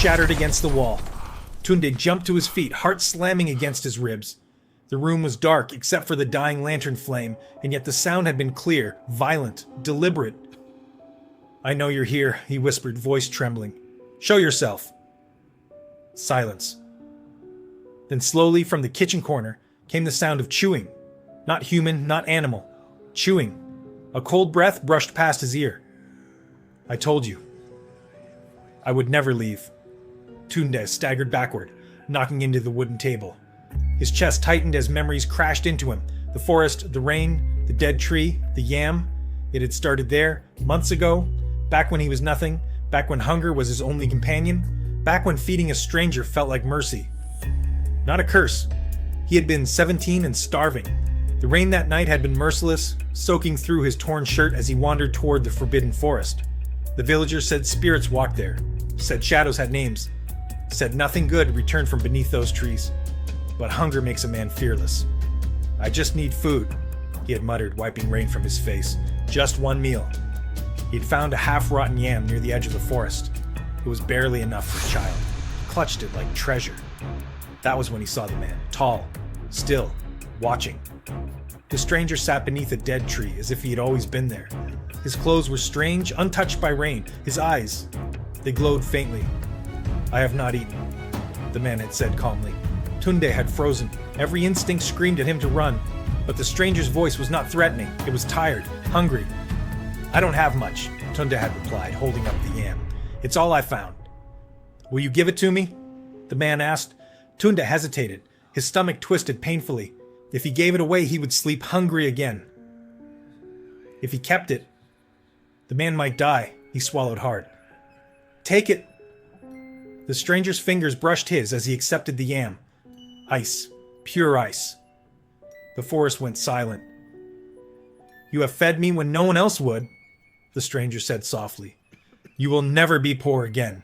shattered against the wall. Tunde jumped to his feet, heart slamming against his ribs. The room was dark except for the dying lantern flame, and yet the sound had been clear, violent, deliberate. "I know you're here," he whispered, voice trembling. "Show yourself." Silence. Then slowly from the kitchen corner came the sound of chewing. Not human, not animal. Chewing. A cold breath brushed past his ear. "I told you. I would never leave." Tunde staggered backward, knocking into the wooden table. His chest tightened as memories crashed into him. The forest, the rain, the dead tree, the yam. It had started there, months ago, back when he was nothing, back when hunger was his only companion, back when feeding a stranger felt like mercy. Not a curse. He had been 17 and starving. The rain that night had been merciless, soaking through his torn shirt as he wandered toward the forbidden forest. The villagers said spirits walked there, said shadows had names, said nothing good returned from beneath those trees. But hunger makes a man fearless. "I just need food," he had muttered, wiping rain from his face. Just one meal. He had found a half-rotten yam near the edge of the forest. It was barely enough for a child. He clutched it like treasure. That was when he saw the man, tall, still, watching. The stranger sat beneath a dead tree as if he had always been there. His clothes were strange, untouched by rain. His eyes, they glowed faintly. "I have not eaten," the man had said calmly. Tunde had frozen. Every instinct screamed at him to run, but the stranger's voice was not threatening. It was tired, hungry. "I don't have much," Tunde had replied, holding up the yam. "It's all I found." "Will you give it to me?" the man asked. Tunde hesitated. His stomach twisted painfully. If he gave it away, he would sleep hungry again. If he kept it, the man might die. He swallowed hard. "Take it." The stranger's fingers brushed his as he accepted the yam. Ice. Pure ice. The forest went silent. "You have fed me when no one else would," the stranger said softly. "You will never be poor again."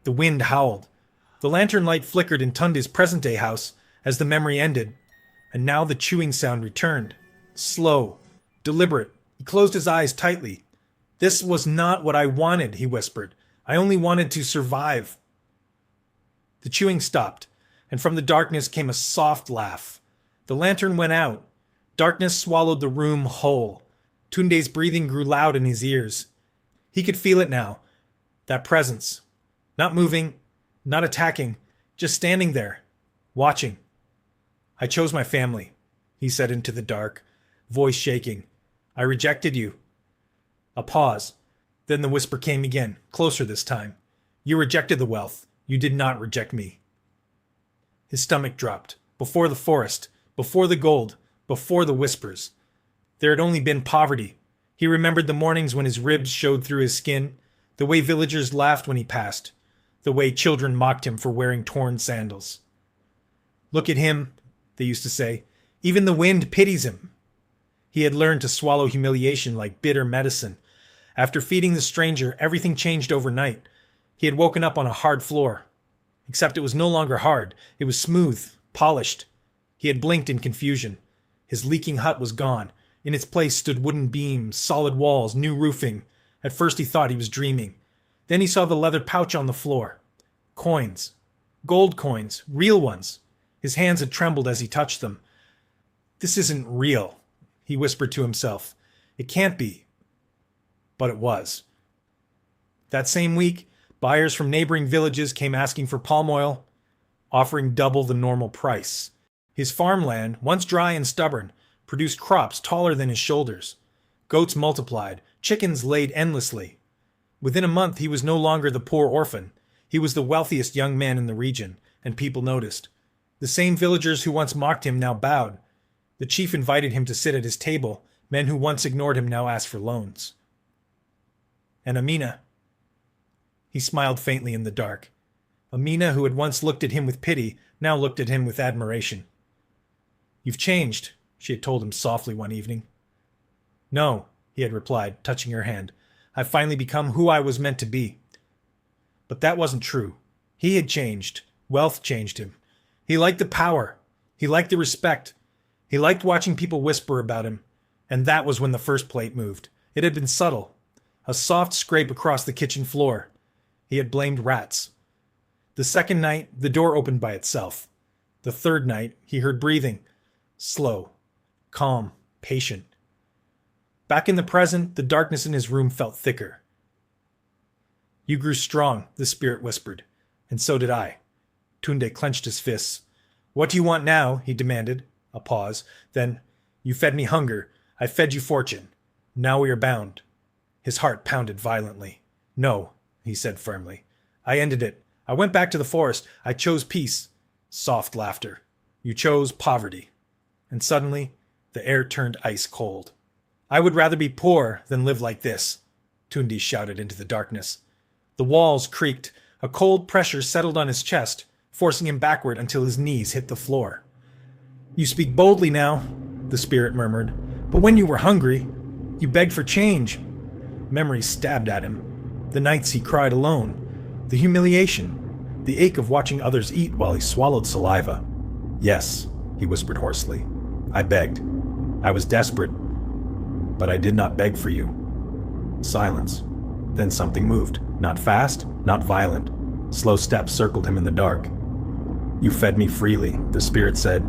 The wind howled. The lantern light flickered in Tunde's present-day house as the memory ended, and now the chewing sound returned. Slow, deliberate. He closed his eyes tightly. "This was not what I wanted," he whispered. "I only wanted to survive." The chewing stopped, and from the darkness came a soft laugh. The lantern went out. Darkness swallowed the room whole. Tunde's breathing grew loud in his ears. He could feel it now. That presence. Not moving, not attacking, just standing there, watching. "I chose my family," he said into the dark, voice shaking. "I rejected you." A pause. Then the whisper came again, closer this time. "You rejected the wealth. You did not reject me." His stomach dropped. Before the forest, before the gold, before the whispers. There had only been poverty. He remembered the mornings when his ribs showed through his skin, the way villagers laughed when he passed, the way children mocked him for wearing torn sandals. "Look at him," they used to say. "Even the wind pities him." He had learned to swallow humiliation like bitter medicine. After feeding the stranger, everything changed overnight. He had woken up on a hard floor. Except it was no longer hard. It was smooth, polished. He had blinked in confusion. His leaking hut was gone. In its place stood wooden beams, solid walls, new roofing. At first he thought he was dreaming. Then he saw the leather pouch on the floor. Coins. Gold coins. Real ones. His hands had trembled as he touched them. "This isn't real," he whispered to himself. "It can't be." But it was. That same week, buyers from neighboring villages came asking for palm oil, offering double the normal price. His farmland, once dry and stubborn, produced crops taller than his shoulders. Goats multiplied, chickens laid endlessly. Within a month, he was no longer the poor orphan. He was the wealthiest young man in the region, and people noticed. The same villagers who once mocked him now bowed. The chief invited him to sit at his table. Men who once ignored him now asked for loans. And Amina. He smiled faintly in the dark. Amina, who had once looked at him with pity, now looked at him with admiration. "You've changed," she had told him softly one evening. "No," he had replied, touching her hand. "I've finally become who I was meant to be." But that wasn't true. He had changed. Wealth changed him. He liked the power. He liked the respect. He liked watching people whisper about him. And that was when the first plate moved. It had been subtle. A soft scrape across the kitchen floor. He had blamed rats. The second night, the door opened by itself. The third night, he heard breathing. Slow, calm, patient. Back in the present, the darkness in his room felt thicker. You grew strong, the spirit whispered, and so did I. Tunde clenched his fists. What do you want now? He demanded. A pause. Then, you fed me hunger. I fed you fortune. Now we are bound. His heart pounded violently. No, he said firmly. I ended it. I went back to the forest. I chose peace. Soft laughter. You chose poverty. And suddenly, the air turned ice cold. I would rather be poor than live like this, Tunde shouted into the darkness. The walls creaked. A cold pressure settled on his chest, forcing him backward until his knees hit the floor. You speak boldly now, the spirit murmured. But when you were hungry, you begged for change. Memory stabbed at him. The nights he cried alone. The humiliation. The ache of watching others eat while he swallowed saliva. Yes, he whispered hoarsely. I begged. I was desperate. But I did not beg for you. Silence. Then something moved. Not fast, not violent. Slow steps circled him in the dark. You fed me freely, the spirit said.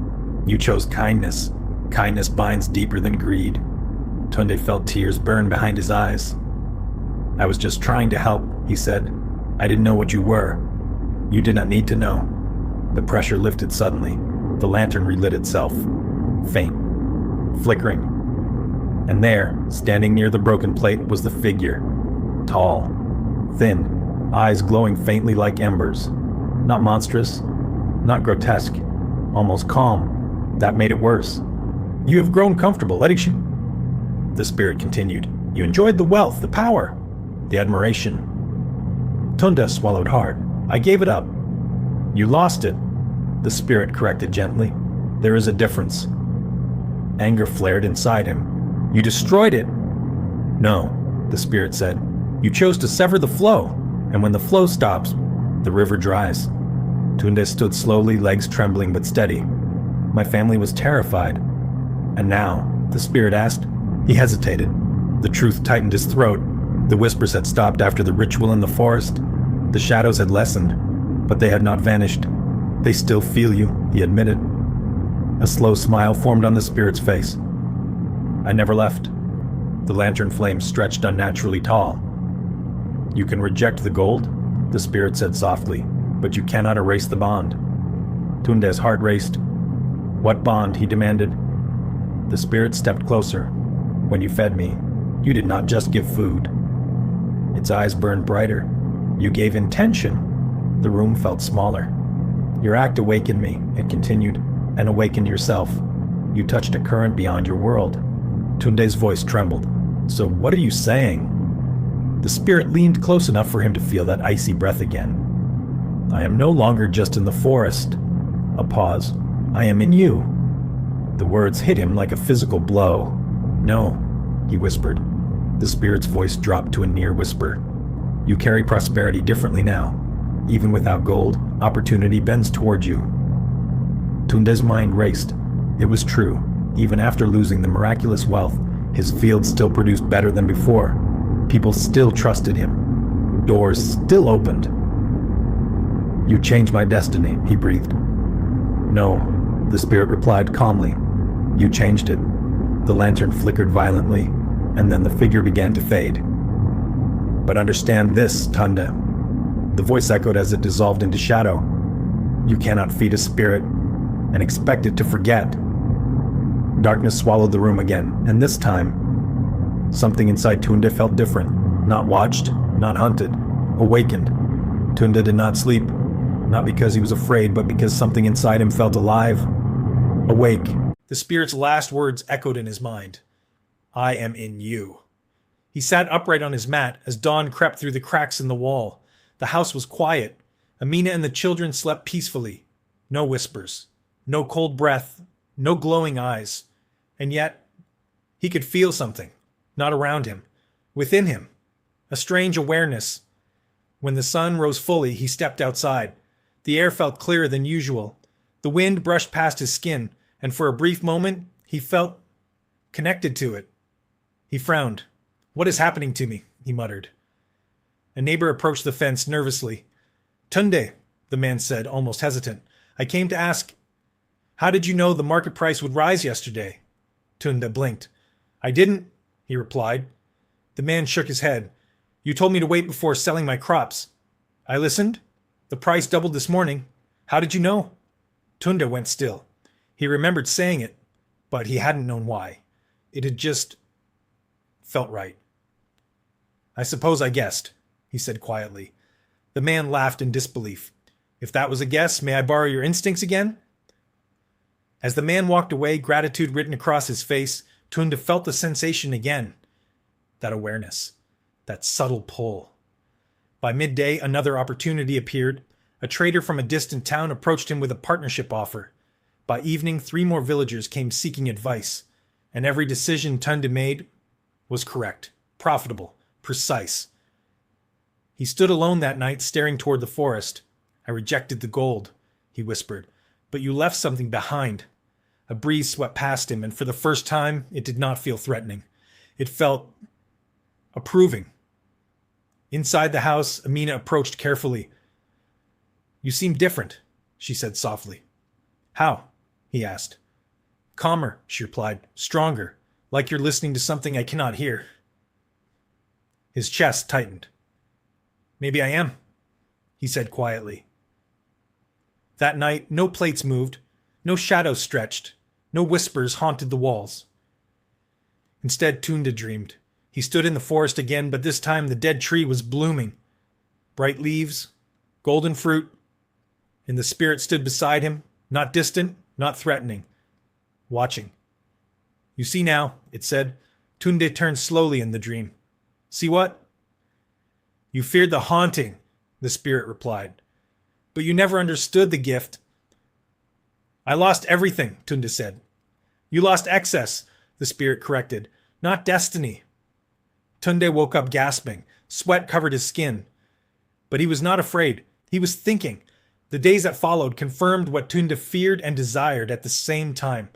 You chose kindness. Kindness binds deeper than greed. Tunde felt tears burn behind his eyes. I was just trying to help, he said. I didn't know what you were. You did not need to know. The pressure lifted suddenly. The lantern relit itself. Faint. Flickering. And there, standing near the broken plate, was the figure. Tall. Thin. Eyes glowing faintly like embers. Not monstrous. Not grotesque. Almost calm. That made it worse. You have grown comfortable, letting you... The spirit continued. You enjoyed the wealth, the power, the admiration. Tunde swallowed hard. I gave it up. You lost it, the spirit corrected gently. There is a difference. Anger flared inside him. You destroyed it. No, the spirit said. You chose to sever the flow, and when the flow stops, the river dries. Tunde stood slowly, legs trembling but steady. My family was terrified. And now, the spirit asked. He hesitated. The truth tightened his throat. The whispers had stopped after the ritual in the forest. The shadows had lessened, but they had not vanished. They still feel you, he admitted. A slow smile formed on the spirit's face. I never left. The lantern flame stretched unnaturally tall. You can reject the gold, the spirit said softly, but you cannot erase the bond. Tunde's heart raced. What bond? He demanded. The spirit stepped closer. When you fed me, you did not just give food. Its eyes burned brighter. You gave intention. The room felt smaller. Your act awakened me, it continued, and awakened yourself. You touched a current beyond your world. Tunde's voice trembled. So what are you saying? The spirit leaned close enough for him to feel that icy breath again. I am no longer just in the forest. A pause. I am in you. The words hit him like a physical blow. No, he whispered. The spirit's voice dropped to a near whisper. You carry prosperity differently now. Even without gold, opportunity bends toward you. Tunde's mind raced. It was true. Even after losing the miraculous wealth, his field still produced better than before. People still trusted him. Doors still opened. You changed my destiny, he breathed. No, the spirit replied calmly. You changed it. The lantern flickered violently, and then the figure began to fade. But understand this, Tunde. The voice echoed as it dissolved into shadow. You cannot feed a spirit and expect it to forget. Darkness swallowed the room again, and this time, something inside Tunde felt different. Not watched, not hunted, awakened. Tunde did not sleep, not because he was afraid, but because something inside him felt alive, awake. The spirit's last words echoed in his mind. I am in you. He sat upright on his mat as dawn crept through the cracks in the wall. The house was quiet. Amina and the children slept peacefully. No whispers, no cold breath, no glowing eyes. And yet, he could feel something, not around him, within him, a strange awareness. When the sun rose fully, he stepped outside. The air felt clearer than usual. The wind brushed past his skin, and for a brief moment, he felt connected to it. He frowned. What is happening to me? He muttered. A neighbor approached the fence nervously. Tunde, the man said, almost hesitant. I came to ask, how did you know the market price would rise yesterday? Tunde blinked. I didn't, he replied. The man shook his head. You told me to wait before selling my crops. I listened. The price doubled this morning. How did you know? Tunde went still. He remembered saying it, but he hadn't known why. It had just felt right. I suppose I guessed, he said quietly. The man laughed in disbelief. If that was a guess, may I borrow your instincts again? As the man walked away, gratitude written across his face, Tunde felt the sensation again. That awareness. That subtle pull. By midday, another opportunity appeared. A trader from a distant town approached him with a partnership offer. By evening, 3 more villagers came seeking advice, and every decision Tunde made was correct, profitable, precise. He stood alone that night, staring toward the forest. I rejected the gold, he whispered, but you left something behind. A breeze swept past him, and for the first time, it did not feel threatening. It felt approving. Inside the house, Amina approached carefully. You seem different, she said softly. How? He asked. Calmer, she replied, stronger, like you're listening to something I cannot hear. His chest tightened. Maybe I am, he said quietly. That night, no plates moved, no shadows stretched, no whispers haunted the walls. Instead, Tunde dreamed. He stood in the forest again, but this time the dead tree was blooming. Bright leaves, golden fruit, and the spirit stood beside him, not distant, not threatening, watching. You see now, it said. Tunde turned slowly in the dream. See what? You feared the haunting, the spirit replied. But you never understood the gift. I lost everything, Tunde said. You lost excess, the spirit corrected, not destiny. Tunde woke up gasping. Sweat covered his skin. But he was not afraid. He was thinking. The days that followed confirmed what Tunde feared and desired at the same time.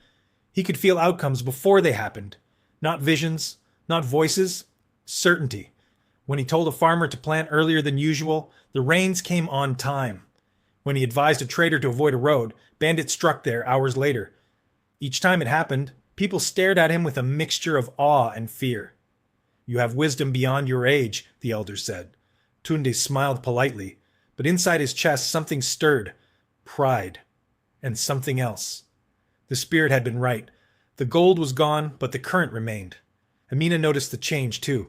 He could feel outcomes before they happened. Not visions, not voices, certainty. When he told a farmer to plant earlier than usual, the rains came on time. When he advised a trader to avoid a road, bandits struck there hours later. Each time it happened, people stared at him with a mixture of awe and fear. You have wisdom beyond your age, the elders said. Tunde smiled politely, but inside his chest something stirred. Pride. And something else. The spirit had been right. The gold was gone, but the current remained. Amina noticed the change, too.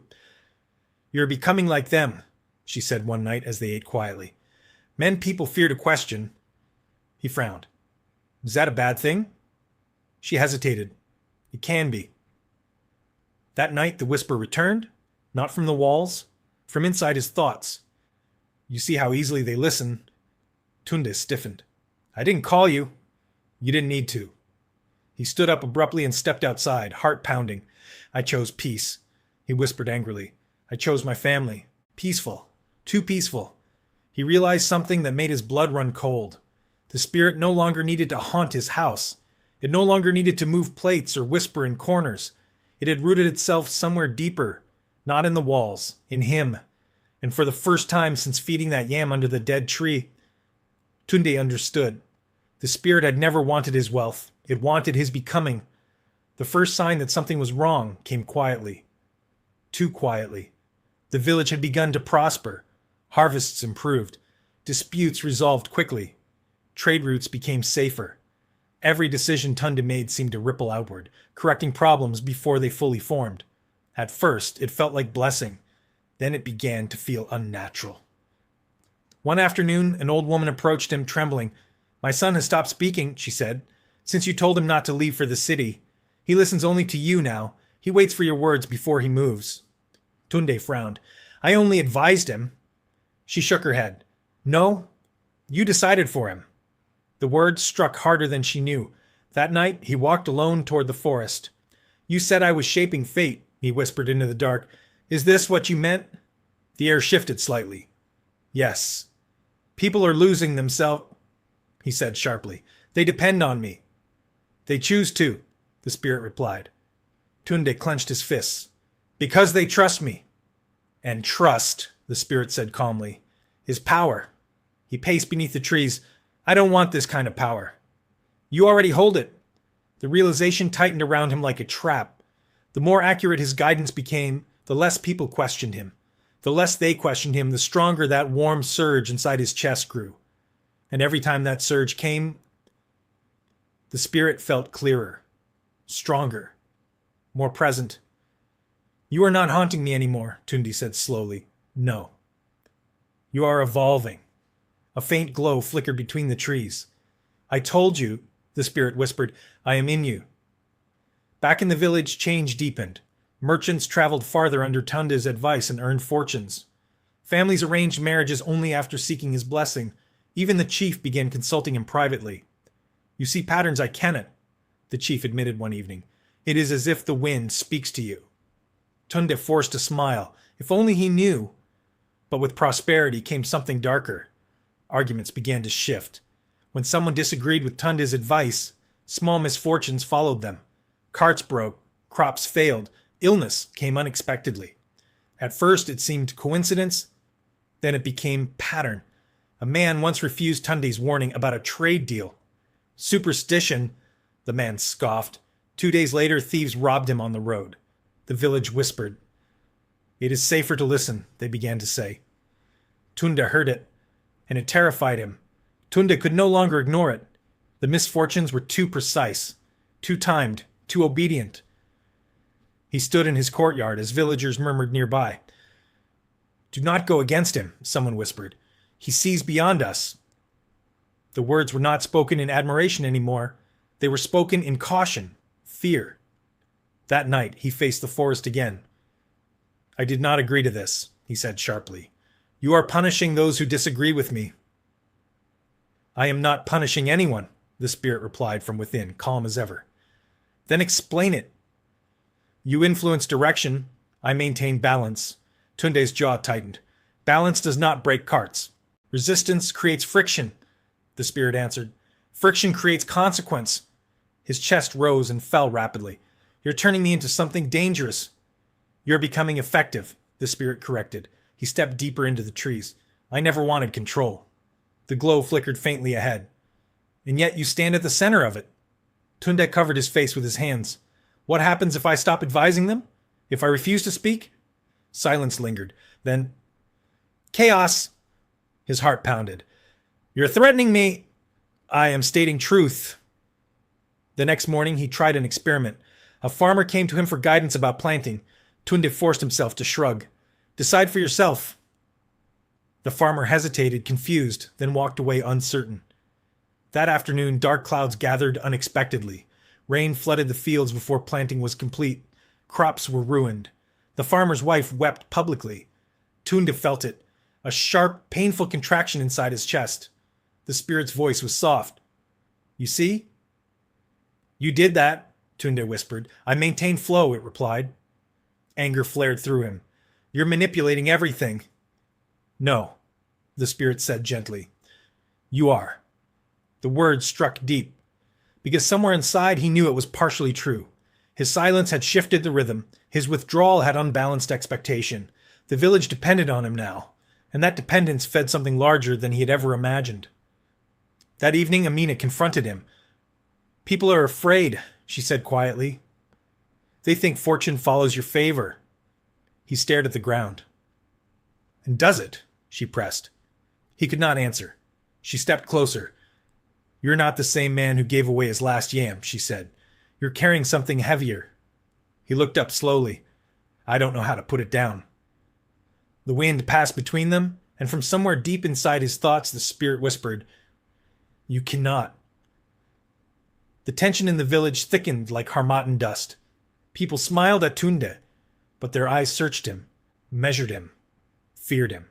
You're becoming like them, she said one night as they ate quietly. Men people fear to question. He frowned. Is that a bad thing? She hesitated. It can be. That night the whisper returned, not from the walls, from inside his thoughts. You see how easily they listen. Tunde stiffened. I didn't call you. You didn't need to. He stood up abruptly and stepped outside, heart pounding. I chose peace, he whispered angrily. I chose my family. Peaceful. Too peaceful. He realized something that made his blood run cold. The spirit no longer needed to haunt his house. It no longer needed to move plates or whisper in corners. It had rooted itself somewhere deeper, not in the walls, in him. And for the first time since feeding that yam under the dead tree, Tunde understood. The spirit had never wanted his wealth. It wanted his becoming. The first sign that something was wrong came quietly. Too quietly. The village had begun to prosper. Harvests improved. Disputes resolved quickly. Trade routes became safer. Every decision Tunde made seemed to ripple outward, correcting problems before they fully formed. At first, it felt like blessing. Then it began to feel unnatural. One afternoon, an old woman approached him, trembling. My son has stopped speaking, she said, since you told him not to leave for the city. He listens only to you now. He waits for your words before he moves. Tunde frowned. I only advised him. She shook her head. No, you decided for him. The words struck harder than she knew. That night, he walked alone toward the forest. You said I was shaping fate, he whispered into the dark. Is this what you meant? The air shifted slightly. Yes. People are losing themselves, he said sharply. They depend on me. They choose to, the spirit replied. Tunde clenched his fists. Because they trust me. And trust, the spirit said calmly, is power. He paced beneath the trees. I don't want this kind of power. You already hold it. The realization tightened around him like a trap. The more accurate his guidance became, the less people questioned him. The less they questioned him, the stronger that warm surge inside his chest grew. And every time that surge came, the spirit felt clearer, stronger, more present. You are not haunting me anymore, Tunde said slowly. No. You are evolving. A faint glow flickered between the trees. I told you, the spirit whispered, I am in you. Back in the village, change deepened. Merchants traveled farther under Tunde's advice and earned fortunes. Families arranged marriages only after seeking his blessing. Even the chief began consulting him privately. You see patterns I cannot, the chief admitted one evening. It is as if the wind speaks to you. Tunde forced a smile. If only he knew. But with prosperity came something darker. Arguments began to shift. When someone disagreed with Tunde's advice, small misfortunes followed them. Carts broke, crops failed, illness came unexpectedly. At first it seemed coincidence, then it became pattern. A man once refused Tunde's warning about a trade deal. Superstition, the man scoffed. 2 days later, thieves robbed him on the road. The village whispered. It is safer to listen, they began to say. Tunde heard it, and it terrified him. Tunde could no longer ignore it. The misfortunes were too precise, too timed, too obedient. He stood in his courtyard as villagers murmured nearby. Do not go against him, someone whispered. He sees beyond us. The words were not spoken in admiration anymore. They were spoken in caution, fear. That night, he faced the forest again. I did not agree to this, he said sharply. You are punishing those who disagree with me. I am not punishing anyone, the spirit replied from within, calm as ever. Then explain it. You influence direction. I maintain balance. Tunde's jaw tightened. Balance does not break carts. Resistance creates friction, the spirit answered. Friction creates consequence. His chest rose and fell rapidly. You're turning me into something dangerous. You're becoming effective, the spirit corrected. He stepped deeper into the trees. I never wanted control. The glow flickered faintly ahead. And yet you stand at the center of it. Tunde covered his face with his hands. What happens if I stop advising them? If I refuse to speak? Silence lingered. Then, chaos! His heart pounded. You're threatening me. I am stating truth. The next morning, he tried an experiment. A farmer came to him for guidance about planting. Tunde forced himself to shrug. Decide for yourself. The farmer hesitated, confused, then walked away uncertain. That afternoon, dark clouds gathered unexpectedly. Rain flooded the fields before planting was complete. Crops were ruined. The farmer's wife wept publicly. Tunde felt it, a sharp, painful contraction inside his chest. The spirit's voice was soft. You see? You did that, Tunde whispered. I maintain flow, it replied. Anger flared through him. You're manipulating everything. No, the spirit said gently. You are. The words struck deep, because somewhere inside he knew it was partially true. His silence had shifted the rhythm. His withdrawal had unbalanced expectation. The village depended on him now, and that dependence fed something larger than he had ever imagined. That evening, Amina confronted him. People are afraid, she said quietly. They think fortune follows your favor. He stared at the ground. And does it? She pressed. He could not answer. She stepped closer. You're not the same man who gave away his last yam, she said. You're carrying something heavier. He looked up slowly. I don't know how to put it down. The wind passed between them, and from somewhere deep inside his thoughts, the spirit whispered, You cannot. The tension in the village thickened like harmattan dust. People smiled at Tunde, but their eyes searched him, measured him, feared him.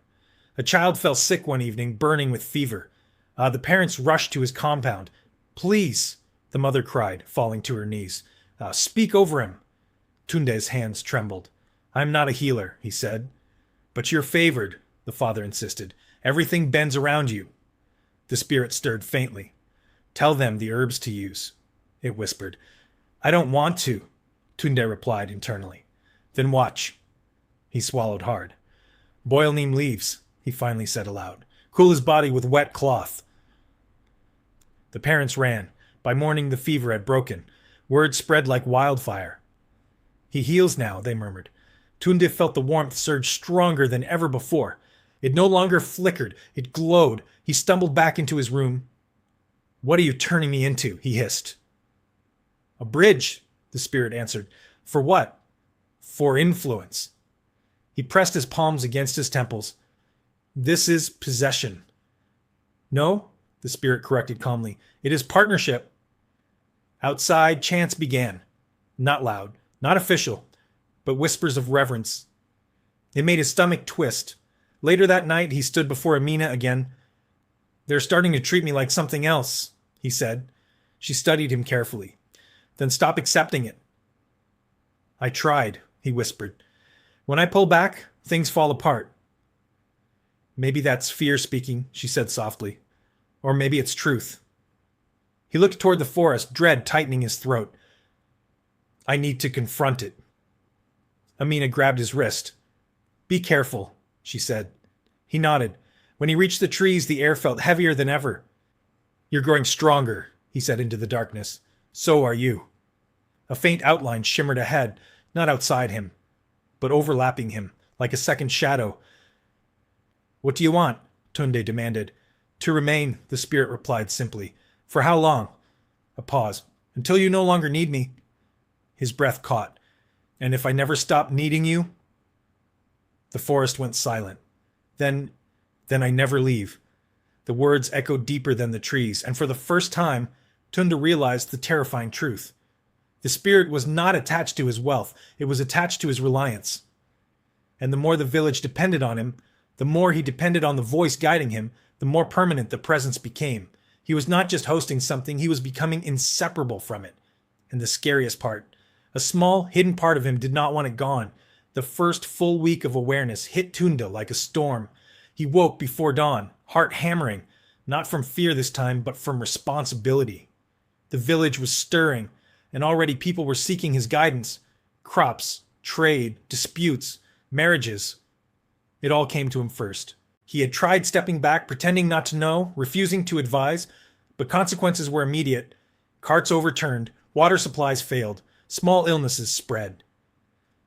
A child fell sick one evening, burning with fever. The parents rushed to his compound. Please, the mother cried, falling to her knees. Speak over him. Tunde's hands trembled. I'm not a healer, he said. But you're favored, the father insisted. Everything bends around you. The spirit stirred faintly. Tell them the herbs to use, it whispered. I don't want to, Tunde replied internally. Then watch. He swallowed hard. Boil neem leaves, he finally said aloud. Cool his body with wet cloth. The parents ran. By morning, the fever had broken. Word spread like wildfire. He heals now, they murmured. Tunde felt the warmth surge stronger than ever before. It no longer flickered. It glowed. He stumbled back into his room. What are you turning me into? He hissed. A bridge, the spirit answered. For what? For influence. He pressed his palms against his temples. This is possession. No, the spirit corrected calmly. It is partnership. Outside, chants began. Not loud, not official, but whispers of reverence. It made his stomach twist. Later that night, he stood before Amina again. They're starting to treat me like something else, he said. She studied him carefully. Then stop accepting it. I tried, he whispered. When I pull back, things fall apart. Maybe that's fear speaking, she said softly. Or maybe it's truth. He looked toward the forest, dread tightening his throat. I need to confront it. Amina grabbed his wrist. Be careful, she said. He nodded. When he reached the trees, the air felt heavier than ever. You're growing stronger, he said into the darkness. So are you. A faint outline shimmered ahead, not outside him, but overlapping him, like a second shadow. What do you want? Tunde demanded. To remain, the spirit replied simply. For how long? A pause. Until you no longer need me. His breath caught. And if I never stop needing you? The forest went silent. Then I never leave. The words echoed deeper than the trees, and for the first time, Tunde realized the terrifying truth. The spirit was not attached to his wealth, it was attached to his reliance. And the more the village depended on him, the more he depended on the voice guiding him, the more permanent the presence became. He was not just hosting something, he was becoming inseparable from it. And the scariest part, a small, hidden part of him did not want it gone. The first full week of awareness hit Tunde like a storm. He woke before dawn, heart hammering, not from fear this time, but from responsibility. The village was stirring, and already people were seeking his guidance. Crops, trade, disputes, marriages. It all came to him first. He had tried stepping back, pretending not to know, refusing to advise, but consequences were immediate. Carts overturned, water supplies failed, small illnesses spread.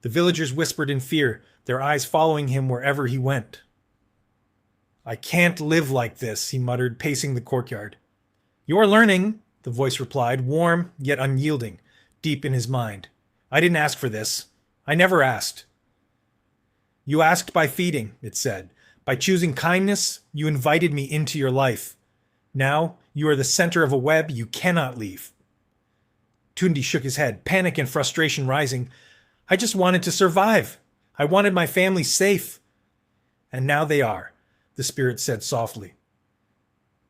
The villagers whispered in fear, their eyes following him wherever he went. I can't live like this, he muttered, pacing the courtyard. You're learning, the voice replied, warm yet unyielding, deep in his mind. I didn't ask for this. I never asked. You asked by feeding, it said. By choosing kindness, you invited me into your life. Now, you are the center of a web you cannot leave. Tunde shook his head, panic and frustration rising. I just wanted to survive. I wanted my family safe. And now they are, the spirit said softly.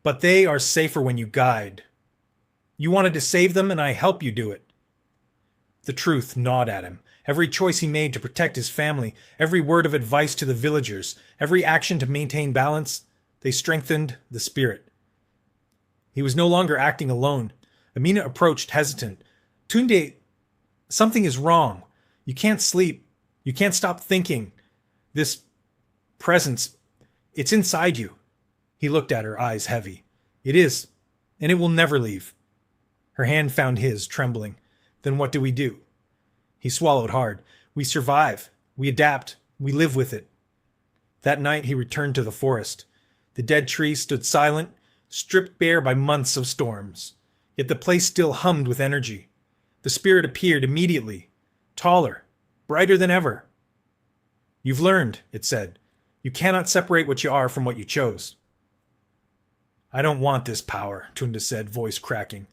But they are safer when you guide. You wanted to save them, and I help you do it. The truth gnawed at him. Every choice he made to protect his family, every word of advice to the villagers, every action to maintain balance, they strengthened the spirit. He was no longer acting alone. Amina approached, hesitant. Tunde, something is wrong. You can't sleep. You can't stop thinking. This presence, it's inside you. He looked at her, eyes heavy. It is, and it will never leave. Her hand found his, trembling. Then what do? He swallowed hard. We survive. We adapt. We live with it. That night he returned to the forest. The dead trees stood silent, stripped bare by months of storms. Yet the place still hummed with energy. The spirit appeared immediately, taller, brighter than ever. You've learned, it said. You cannot separate what you are from what you chose. I don't want this power, Tunde said, voice cracking.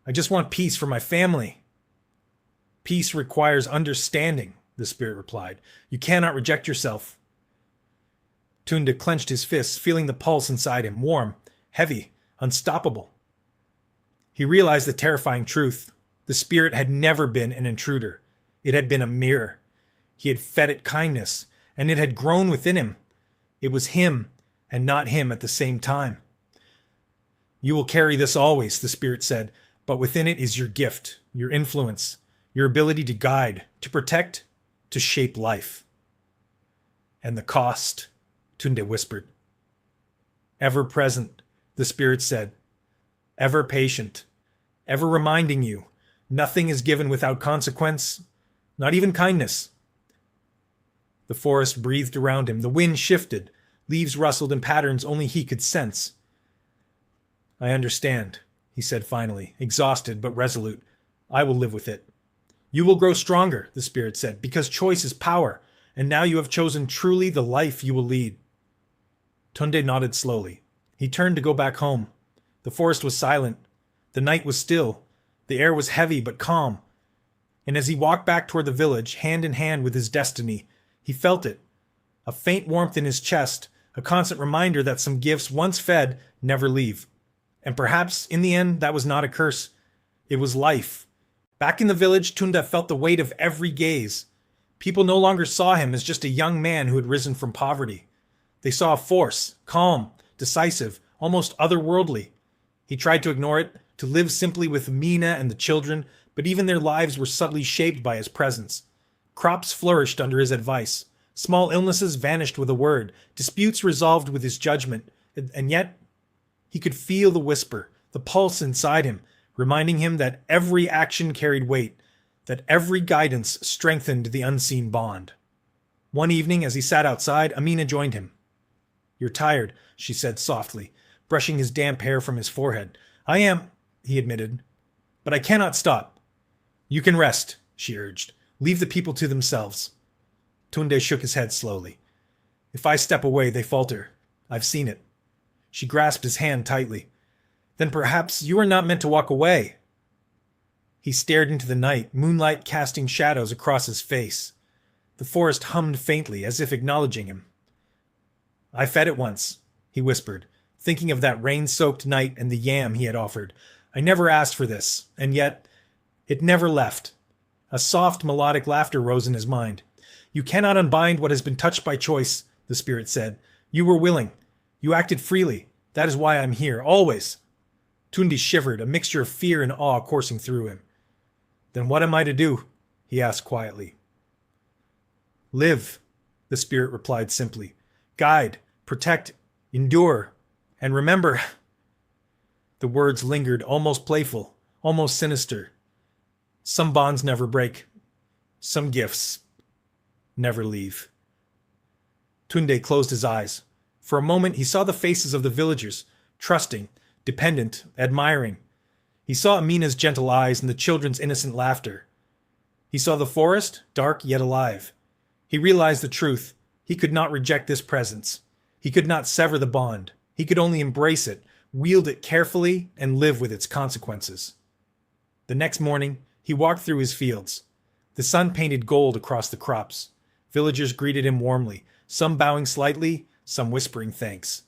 I just want peace for my family. Peace requires understanding, the spirit replied. You cannot reject yourself. Tunde clenched his fists, feeling the pulse inside him, warm, heavy, unstoppable. He realized the terrifying truth. The spirit had never been an intruder. It had been a mirror. He had fed it kindness, and it had grown within him. It was him, and not him at the same time. You will carry this always, the spirit said, but within it is your gift, your influence, your ability to guide, to protect, to shape life. And the cost, Tunde whispered. Ever present, the spirit said. Ever patient. Ever reminding you, nothing is given without consequence, not even kindness. The forest breathed around him. The wind shifted. Leaves rustled in patterns only he could sense. I understand, he said finally, exhausted but resolute. I will live with it. You will grow stronger, the spirit said, because choice is power, and now you have chosen truly the life you will lead. Tunde nodded slowly. He turned to go back home. The forest was silent. The night was still. The air was heavy but calm. And as he walked back toward the village, hand in hand with his destiny, he felt it. A faint warmth in his chest, a constant reminder that some gifts once fed never leave. And perhaps, in the end, that was not a curse. It was life. Back in the village, Tunde felt the weight of every gaze. People no longer saw him as just a young man who had risen from poverty. They saw a force, calm, decisive, almost otherworldly. He tried to ignore it, to live simply with Mina and the children, but even their lives were subtly shaped by his presence. Crops flourished under his advice. Small illnesses vanished with a word. Disputes resolved with his judgment. And yet, he could feel the whisper, the pulse inside him, reminding him that every action carried weight, that every guidance strengthened the unseen bond. One evening, as he sat outside, Amina joined him. You're tired, she said softly, brushing his damp hair from his forehead. I am, he admitted, but I cannot stop. You can rest, she urged. Leave the people to themselves. Tunde shook his head slowly. If I step away, they falter. I've seen it. She grasped his hand tightly. Then perhaps you are not meant to walk away. He stared into the night, moonlight casting shadows across his face. The forest hummed faintly, as if acknowledging him. I fed it once, he whispered, thinking of that rain-soaked night and the yam he had offered. I never asked for this, and yet it never left. A soft, melodic laughter rose in his mind. You cannot unbind what has been touched by choice, the spirit said. You were willing. You acted freely. That is why I'm here, always. Tunde shivered, a mixture of fear and awe coursing through him. Then what am I to do? He asked quietly. Live, the spirit replied simply. Guide, protect, endure, and remember. The words lingered, almost playful, almost sinister. Some bonds never break. Some gifts never leave. Tunde closed his eyes. For a moment he saw the faces of the villagers, trusting, dependent, admiring. He saw Amina's gentle eyes and the children's innocent laughter. He saw the forest, dark yet alive. He realized the truth. He could not reject this presence. He could not sever the bond. He could only embrace it, wield it carefully, and live with its consequences. The next morning, he walked through his fields. The sun painted gold across the crops. Villagers greeted him warmly, some bowing slightly, some whispering thanks.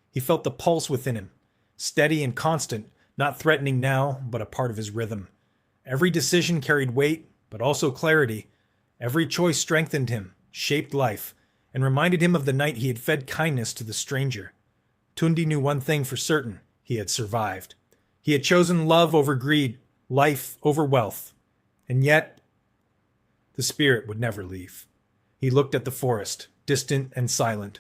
He felt the pulse within him, steady and constant, not threatening now, but a part of his rhythm. Every decision carried weight, but also clarity. Every choice strengthened him, shaped life, and reminded him of the night he had fed kindness to the stranger. Tunde knew one thing for certain: he had survived. He had chosen love over greed, life over wealth. And yet, the spirit would never leave. He looked at the forest, distant and silent.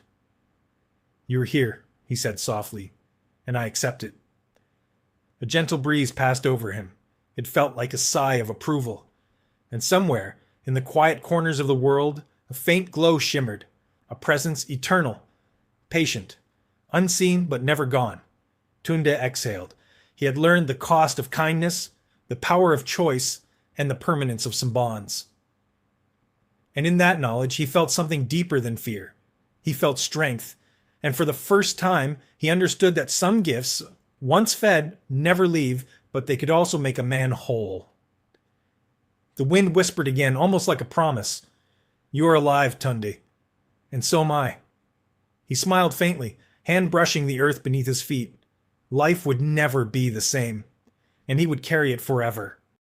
You are here, he said softly, and I accept it. A gentle breeze passed over him. It felt like a sigh of approval. And somewhere, in the quiet corners of the world, a faint glow shimmered, a presence eternal, patient, unseen but never gone. Tunde exhaled. He had learned the cost of kindness, the power of choice, and the permanence of some bonds. And in that knowledge, he felt something deeper than fear. He felt strength, and for the first time, he understood that some gifts, once fed, never leave, but they could also make a man whole. The wind whispered again, almost like a promise. You are alive, Tunde, and so am I. He smiled faintly, hand brushing the earth beneath his feet. Life would never be the same, and he would carry it forever.